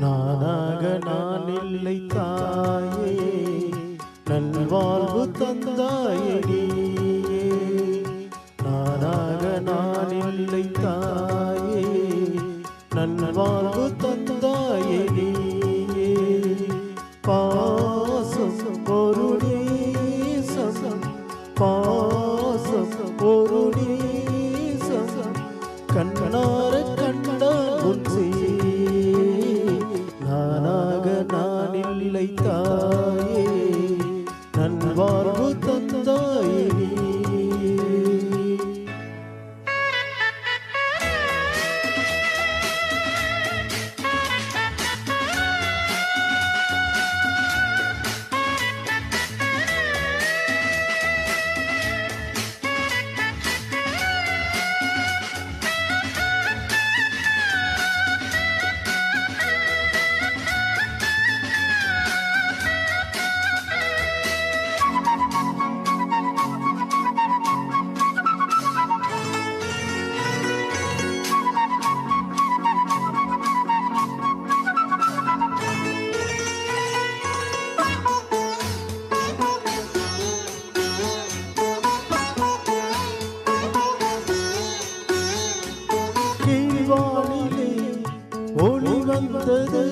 நானாக நான் இல்லை தாயே, நல்வாழ்வு தந்தாயே நீயே. நானாக நான் இல்லை தாயே, நல்வாழ்வு தந்தாயே நீயே. பாசம் ஒரு நேசம், பாசம் ஒரு நேசம், கண்ணார கண்டால் உன் நானாக நான் இல்லை தாயே, நல்வாழ்வு தந்தாயே நீயே. கீழ்வானிலே ஒளி வந்தது,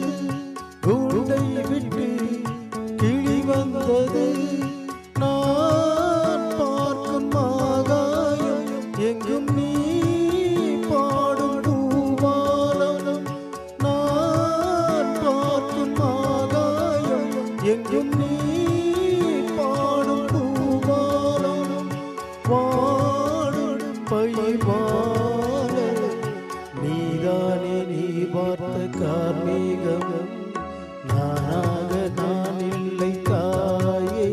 கூண்டை விட்டு கிளி வந்தது. நான் பார்க்கும் ஆகாயம் எங்கும் நீ பாடும் பூவாலம். நான் பார்க்கும் ஆகாயம் எங்கும் நீ பாடும் பூவாலம். வாடும் பயிர்வான நீதானே நீ பார்த்த கார்மேகம். நானாக நான் இல்லை தாயே,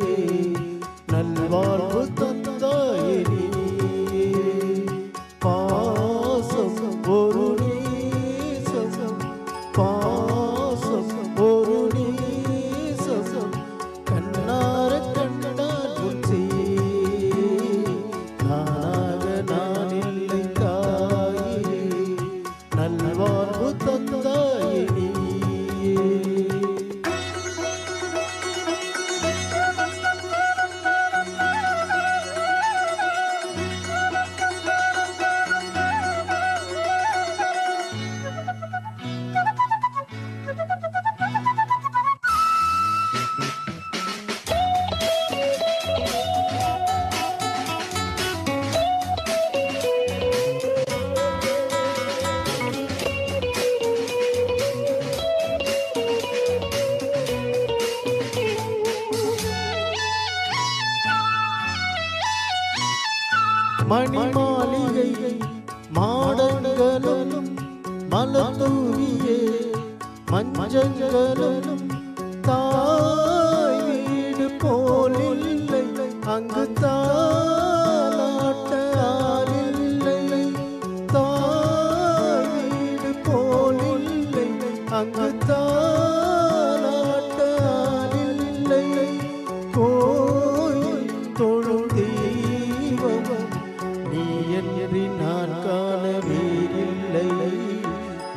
நல்வாழ்வு தந்தாயே நீயே. பாசம் ஒரு நேசம், பாசம் ஒரு நேசம், கண்ணார கண்டால் உன் நானாக நான் இல்லை தாயே, நல்வாழ்வு தந்தாயே நீயே. மணி மாளிகை மாடங்களும் மலத்தூவியே மஞ்சங்களும், தாய் வீடு போலில்லை அங்கு தாலாட்ட ஆளில்லை. தாய் வீடு போலில்லை அங்கு தாலாட்ட ஆளில்லை. கோயில் தொழும் தெய்வம் நீ என்று நான் காண வேறில்லை.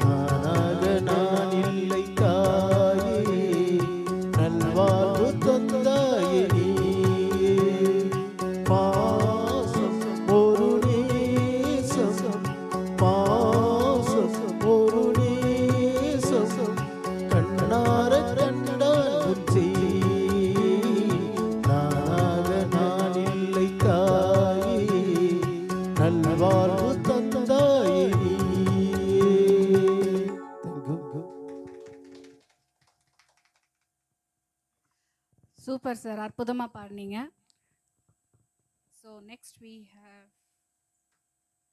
நானாக நான் இல்லை தாயே, நல்வாழ்வு தந்தாயே நீயே. பாசம் ஒரு நேசம், பாசம் ஒரு நேசம், கண்ணார கண்டால் உன் நானாக நான் இல்லை தாயே, நல்வாழ்வு தந்தாயே நீயே. சூப்பர் சார், அற்புதமாக பாடினீங்க. So next we have